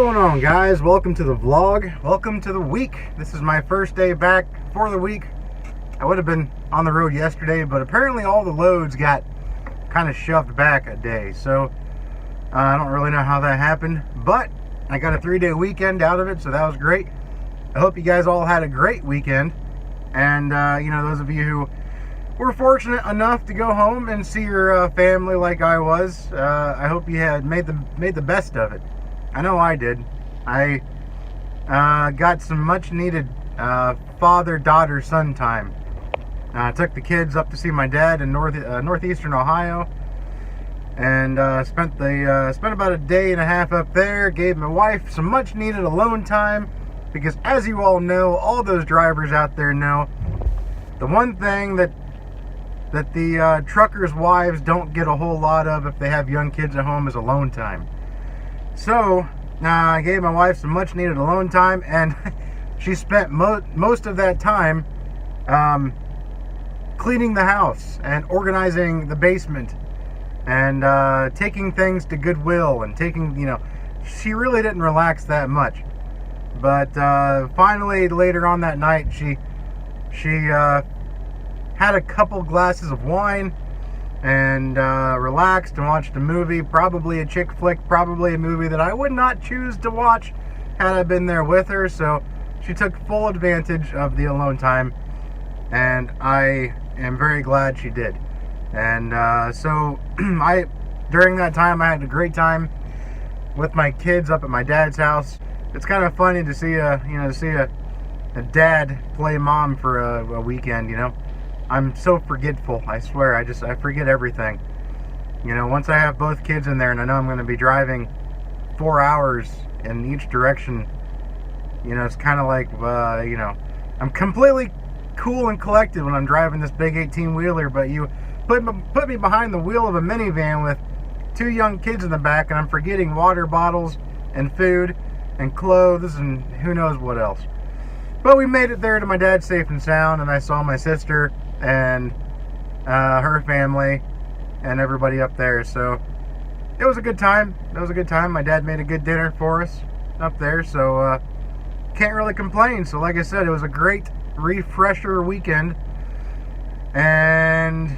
going on, guys? Welcome to the vlog. Welcome to the week. This is my first day back for the week. I would have been on the road yesterday, but apparently all the loads got kind of shoved back a day. So I don't really know how that happened, but I got a 3-day weekend out of it, so that was great. I hope you guys all had a great weekend. And those of you who were fortunate enough to go home and see your family like I was, I hope you had made the best of it. I know I did. I got some much needed father-daughter-son time. I took the kids up to see my dad in northeastern Ohio, and spent about a day and a half up there. Gave my wife some much needed alone time, because as you all know, all those drivers out there know, the one thing that the truckers' wives don't get a whole lot of if they have young kids at home is alone time. So I gave my wife some much needed alone time, and she spent most of that time cleaning the house and organizing the basement and taking things to Goodwill and she really didn't relax that much. But finally, later on that night, she had a couple glasses of wine and relaxed and watched a movie, probably a chick flick, probably a movie that I would not choose to watch had I been there with her. So she took full advantage of the alone time, and I am very glad she did. And so during that time, I had a great time with my kids up at my dad's house. It's kind of funny to see a dad play mom for a weekend. I'm so forgetful. I swear, I forget everything. Once I have both kids in there and I know I'm going to be driving 4 hours in each direction, it's kind of like, I'm completely cool and collected when I'm driving this big 18-wheeler, but you put me behind the wheel of a minivan with 2 young kids in the back, and I'm forgetting water bottles and food and clothes and who knows what else. But we made it there to my dad safe and sound, and I saw my sister and her family and everybody up there. So it was a good time. My dad made a good dinner for us up there, so can't really complain. So like I said, it was a great refresher weekend, and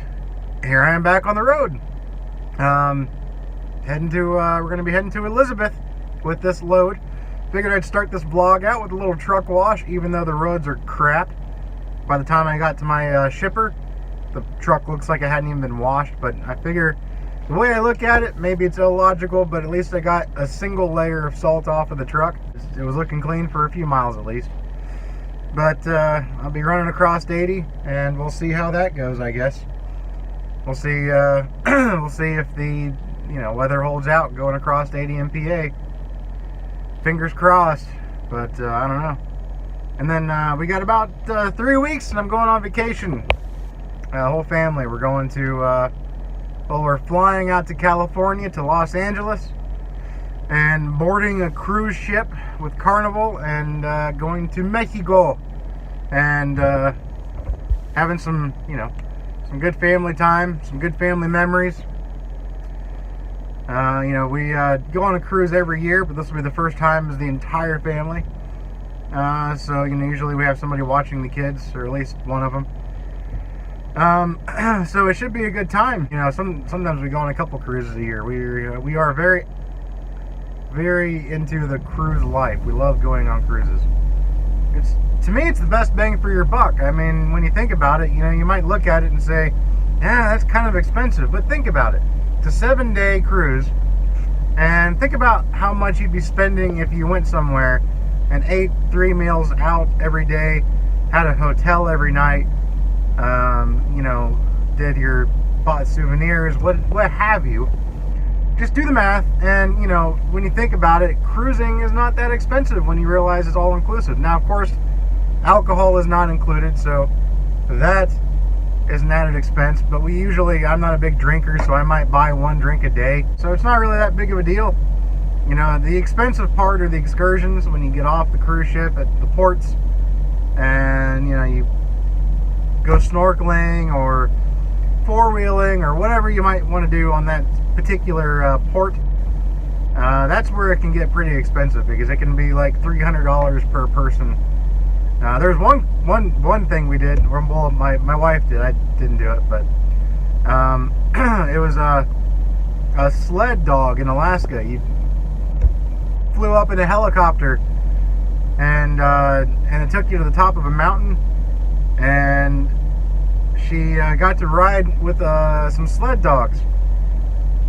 here I am back on the road. We're going to be heading to Elizabeth with this load. Figured I'd start this vlog out with a little truck wash, even though the roads are crap. By the time I got to my shipper, the truck looks like it hadn't even been washed. But I figure, the way I look at it, maybe it's illogical, but at least I got a single layer of salt off of the truck. It was looking clean for a few miles at least. But I'll be running across 80, and we'll see how that goes, I guess. We'll see. We'll see if the weather holds out going across 80 MPA. Fingers crossed, but I don't know. And then we got about 3 weeks, and I'm going on vacation. Whole family. We're going to. We're flying out to California, to Los Angeles, and boarding a cruise ship with Carnival, and going to Mexico, and having some good family time, some good family memories. We go on a cruise every year, but this will be the first time as the entire family. So usually we have somebody watching the kids, or at least one of them. So it should be a good time. Sometimes we go on a couple cruises a year. We are very, very into the cruise life. We love going on cruises. To me, it's the best bang for your buck. I mean, when you think about it, you might look at it and say, yeah, that's kind of expensive. But think about it. It's a 7-day cruise, and think about how much you'd be spending if you went somewhere and ate 3 meals out every day, had a hotel every night, bought souvenirs, what have you. Just do the math, and when you think about it, cruising is not that expensive when you realize it's all inclusive. Now, of course, alcohol is not included, so that is an added expense, but I'm not a big drinker, so I might buy 1 drink a day, so it's not really that big of a deal. The expensive part are the excursions when you get off the cruise ship at the ports, and you go snorkeling or 4-wheeling or whatever you might want to do on that particular port. That's where it can get pretty expensive because it can be like $300 per person. There's one thing we did. Well, my wife did. I didn't do it, but it was a sled dog in Alaska. You flew up in a helicopter, and it took you to the top of a mountain, and she got to ride with some sled dogs.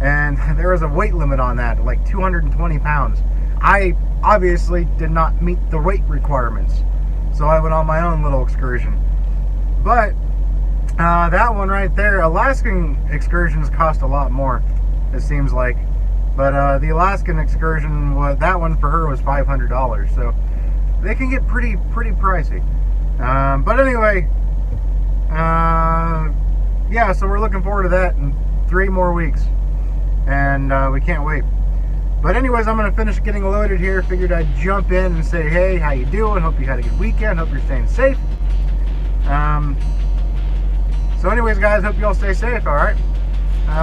And there was a weight limit on that, like 220 pounds. I obviously did not meet the weight requirements, so I went on my own little excursion. But that one right there, Alaskan excursions cost a lot more, it seems like. But the Alaskan excursion, that one for her was $500, so they can get pretty pricey. But anyway, yeah, so we're looking forward to that in 3 more weeks. And we can't wait. But anyways, I'm going to finish getting loaded here. Figured I'd jump in and say, hey, how you doing? Hope you had a good weekend. Hope you're staying safe. So anyways, guys, hope you all stay safe, all right?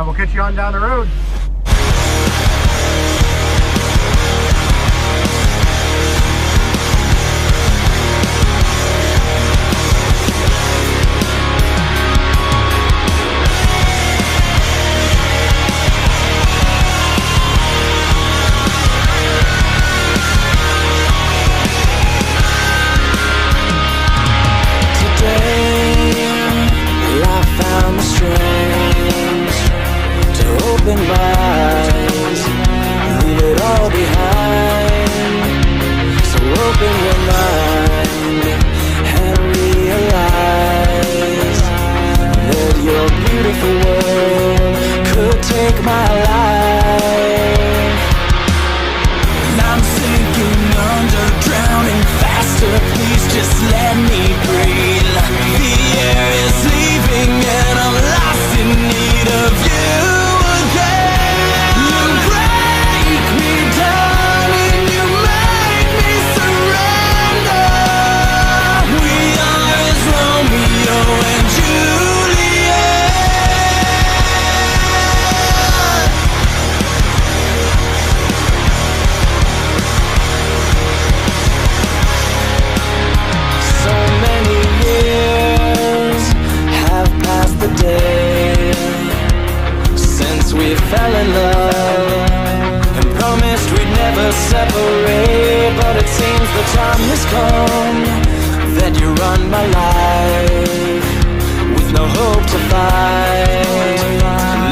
We'll catch you on down the road. Separate, but it seems the time has come that you run my life with no hope to fight,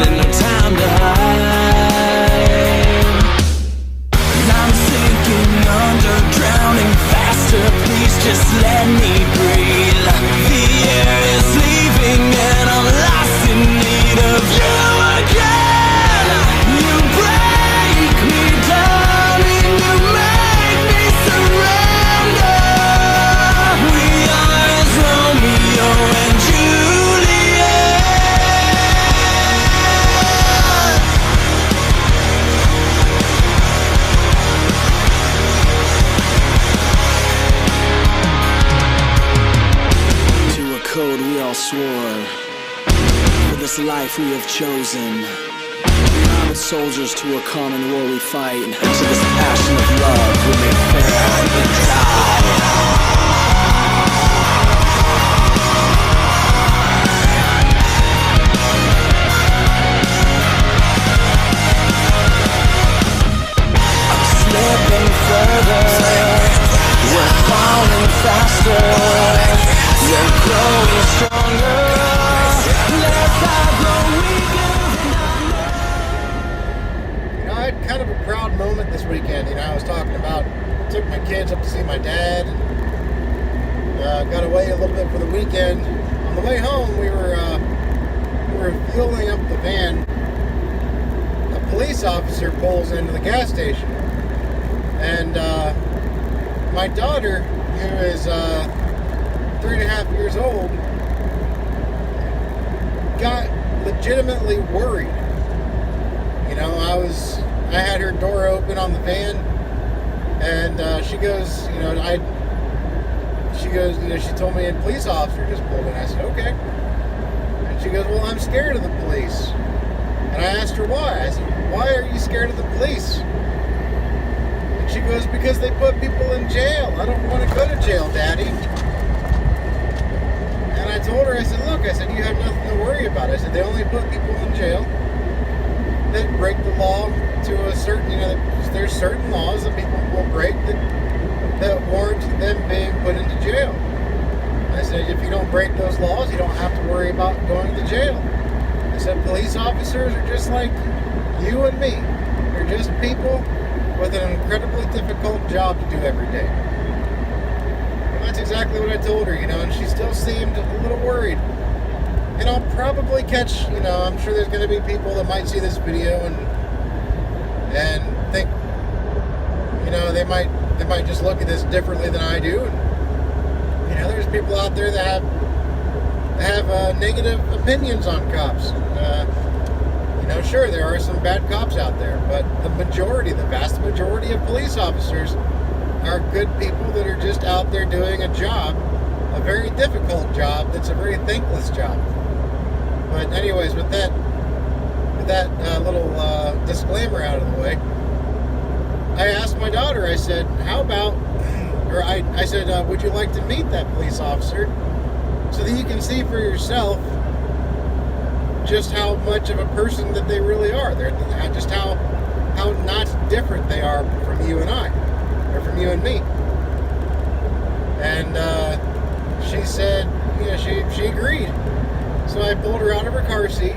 and no time to hide. And I'm sinking under, drowning faster. Please just let me breathe. The air is leaving, and I'm lost in need of you again. You break me down. Swore for this life we have chosen. Not as soldiers to a common war we fight, and to this passion of love we may fair and die. I'm slipping further, we're falling faster. You're growing stronger. Less I grow weaker. I had kind of a proud moment this weekend. I was talking about, took my kids up to see my dad, and got away a little bit for the weekend. On the way home, we were fueling up the van. A police officer pulls into the gas station, and my daughter, who is 3.5 years old, got legitimately worried. I had her door open on the van, and she goes, she told me a police officer just pulled in. I said, okay. And she goes, well, I'm scared of the police. And I asked her why. I said, why are you scared of the police? She goes, because they put people in jail. I don't want to go to jail, Daddy. And I told her, I said, look, I said, you have nothing to worry about. I said, they only put people in jail that break the law to a certain, there's certain laws that people will break that warrant them being put into jail. I said, if you don't break those laws, you don't have to worry about going to jail. I said, police officers are just like you and me. They're just people with an incredibly difficult job to do every day. And that's exactly what I told her, and she still seemed a little worried. And I'll probably catch, I'm sure there's going to be people that might see this video and think, they might just look at this differently than I do. And, there's people out there that have negative opinions on cops. Sure, there are some bad cops out there, but the vast majority of police officers are good people that are just out there doing a job, a very difficult job, that's a very thankless job. But anyways, with that little disclaimer out of the way, I asked my daughter, I said, I said, would you like to meet that police officer so that you can see for yourself just how much of a person that they really are. Just how not different they are from you and I, or from you and me. And she said, she agreed. So I pulled her out of her car seat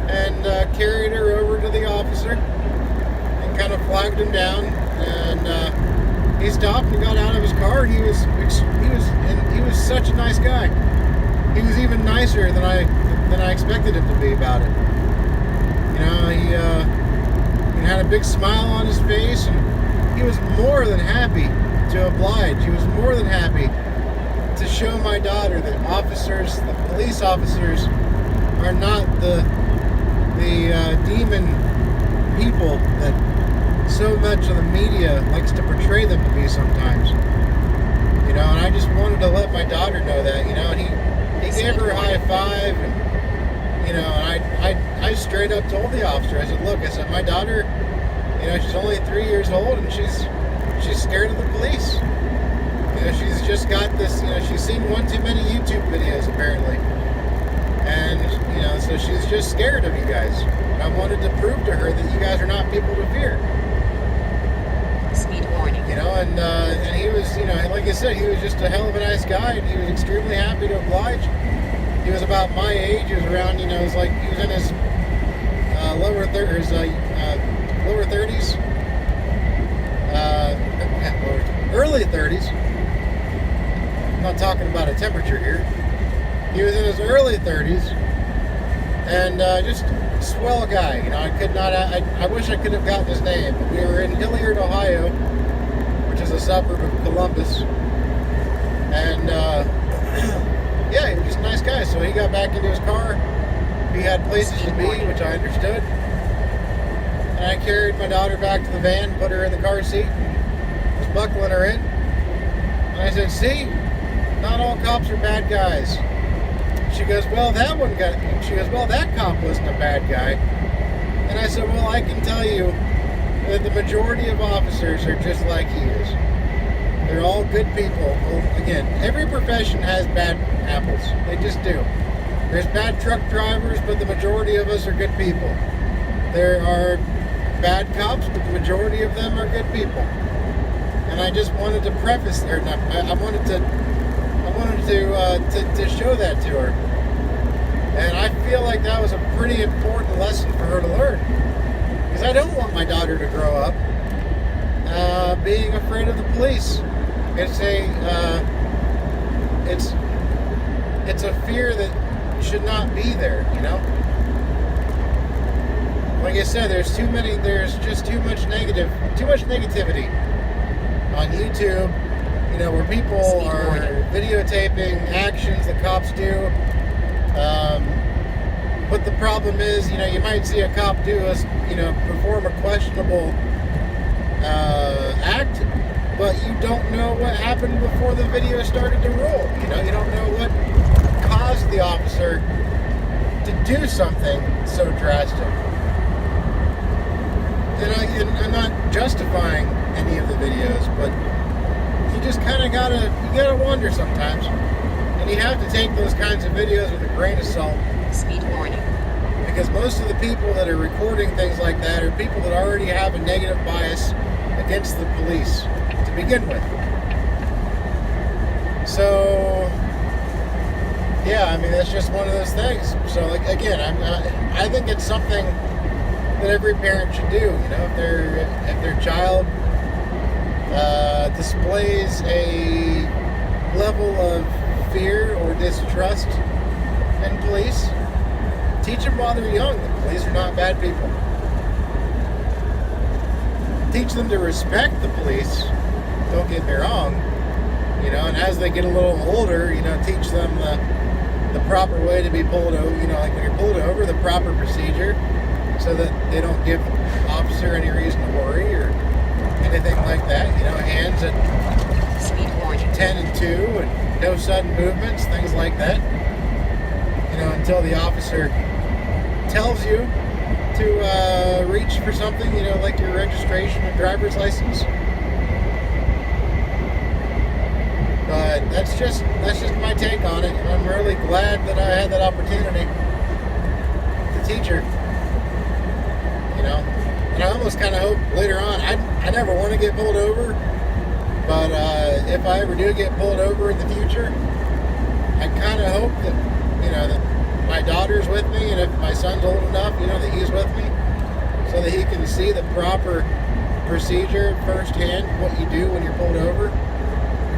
and carried her over to the officer and kind of flagged him down. And he stopped and got out of his car. And he was such a nice guy. He was even nicer than I expected him to be about it. He had a big smile on his face, and he was more than happy to oblige. He was more than happy to show my daughter that the police officers, are not the demon people that so much of the media likes to portray them to be sometimes. And I just wanted to let my daughter know that, and he gave her a high five, and I straight up told the officer, I said, look, I said, my daughter, she's only 3 years old, and she's scared of the police. She's just got this, she's seen one too many YouTube videos, apparently. And, so she's just scared of you guys. And I wanted to prove to her that you guys are not people to fear. Speed warning. And he was, like I said, he was just a hell of a nice guy, and he was extremely happy to oblige. He was about my age. He was around, he was in his lower 30s, early 30s. I'm not talking about a temperature here. He was in his early 30s, and just swell guy. I wish I could have gotten his name. But we were in Hilliard, Ohio, which is a suburb of Columbus, and yeah, he was just a nice guy. So he got back into his car. He had places to be, which I understood. And I carried my daughter back to the van, put her in the car seat, was buckling her in. And I said, see, not all cops are bad guys. She goes, well, that cop wasn't a bad guy. And I said, well, I can tell you that the majority of officers are just like he is. They're all good people. Well, again, every profession has bad apples. They just do. There's bad truck drivers, but the majority of us are good people. There are bad cops, but the majority of them are good people. And I just wanted to preface, or not, I wanted to show that to her. And I feel like that was a pretty important lesson for her to learn. Because I don't want my daughter to grow up being afraid of the police. It's a fear that should not be there, Like I said, there's just too much negativity on YouTube, where people are videotaping actions that cops do. But the problem is, you might see a cop perform a questionable act, but you don't know what happened before the video started to roll. You don't know what caused the officer to do something so drastic. and I'm not justifying any of the videos, but you just kind of gotta wonder sometimes, and you have to take those kinds of videos with a grain of salt. Speed warning. Because most of the people that are recording things like that are people that already have a negative bias against the police to begin with. So, yeah, I mean, that's just one of those things. So, like, again, I think it's something that every parent should do. You know, if their child displays a level of fear or distrust in police, teach them while they're young that police are not bad people. Teach them to respect the police. Don't get me wrong. You know, and as they get a little older, you know, teach them the proper way to be pulled over. You know, like when you're pulled over, the proper procedure, so that they don't give the officer any reason to worry or anything like that. You know, hands at Speed warning. 10 and 2, and no sudden movements, things like that. You know, until the officer tells you to reach for something, you know, like your registration or driver's license. But that's just my take on it, and I'm really glad that I had that opportunity to teach her. You know, and I almost kind of hope later on. I never want to get pulled over, but if I ever do get pulled over in the future, I kind of hope that, you know, that my daughter's with me, and if my son's old enough, you know, that he's with me, so that he can see the proper procedure firsthand, what you do when you're pulled over.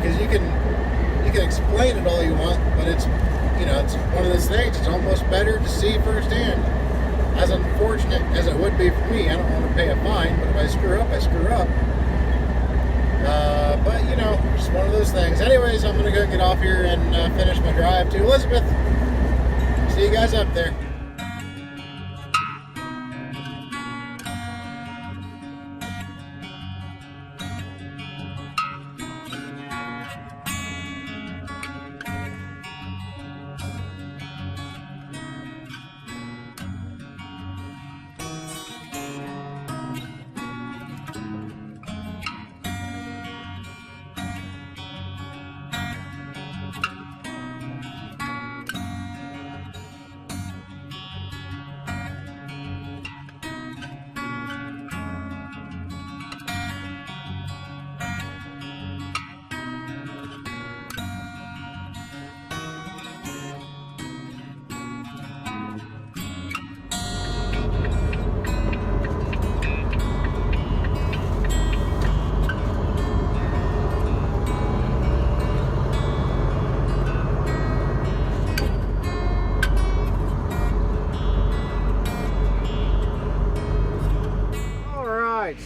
Because you can explain it all you want, but it's, you know, it's one of those things. It's almost better to see firsthand. As unfortunate as it would be for me, I don't want to pay a fine, but if I screw up, I screw up. But you know, just one of those things. Anyways, I'm gonna go get off here and finish my drive to Elizabeth. See you guys up there.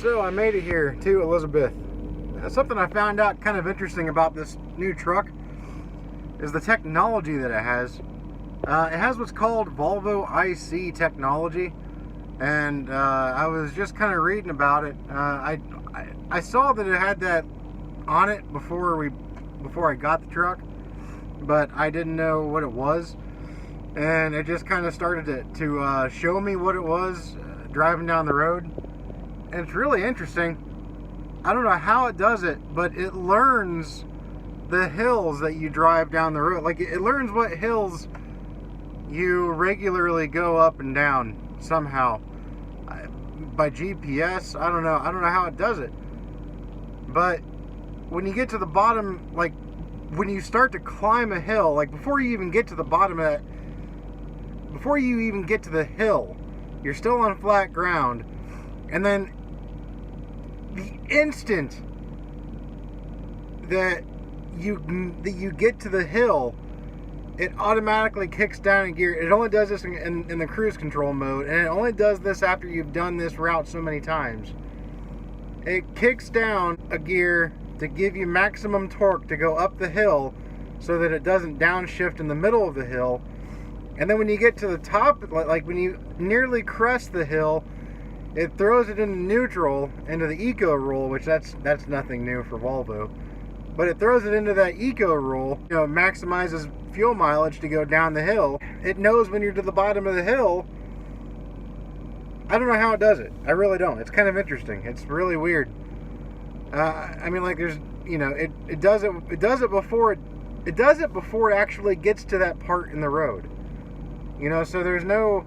So I made it here to Elizabeth. Something I found out kind of interesting about this new truck is the technology that it has. It has what's called Volvo IC technology, and I was just kind of reading about it. I saw that it had that on it before I got the truck, but I didn't know what it was, and it just kind of started to show me what it was driving down the road. And it's really interesting. I don't know how it does it, but it learns the hills that you drive down the road. Like, it learns what hills you regularly go up and down somehow by GPS. I don't know how it does it. But when you get to the bottom, like when you start to climb a hill, like before you even get to the bottom of that, before you even get to the hill, you're still on flat ground, and then the instant that you get to the hill, it automatically kicks down a gear. It only does this in the cruise control mode, and it only does this after you've done this route so many times. It kicks down a gear to give you maximum torque to go up the hill, so that it doesn't downshift in the middle of the hill. And then when you get to the top, like when you nearly crest the hill, it throws it into neutral, into the eco roll, which that's nothing new for Volvo. But it throws it into that eco roll, you know, maximizes fuel mileage to go down the hill. It knows when you're to the bottom of the hill I don't know how it does it. I really don't. It's kind of interesting. It's really weird. I mean, like, there's, you know, it does it before it actually gets to that part in the road. You know, so there's no,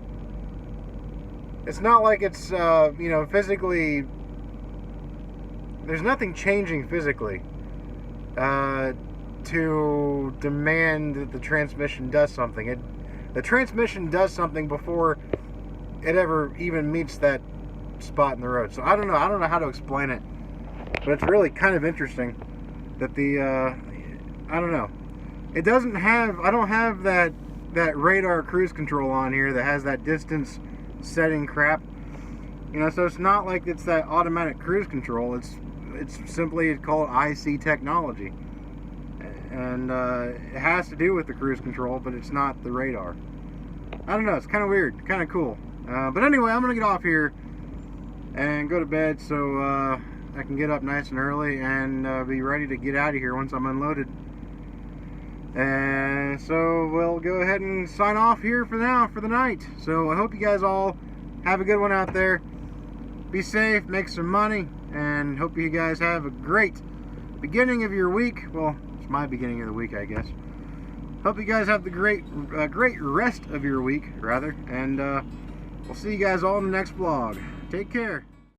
it's not like it's, you know, physically, there's nothing changing physically to demand that the transmission does something. The transmission does something before it ever even meets that spot in the road. So I don't know how to explain it, but it's really kind of interesting that the, I don't know. It doesn't have, I don't have that radar cruise control on here that has that distance setting crap. You know, so it's not like it's that automatic cruise control. It's simply called IC technology. And it has to do with the cruise control, but it's not the radar. I don't know, it's kind of weird, kind of cool. But anyway, I'm going to get off here and go to bed so I can get up nice and early and be ready to get out of here once I'm unloaded. And so we'll go ahead and sign off here for now, for the night. So I hope you guys all have a good one out there. Be safe, make some money, and hope you guys have a great beginning of your week. Well, it's my beginning of the week, I guess. Hope you guys have the great rest of your week, rather. And we'll see you guys all in the next vlog. Take care.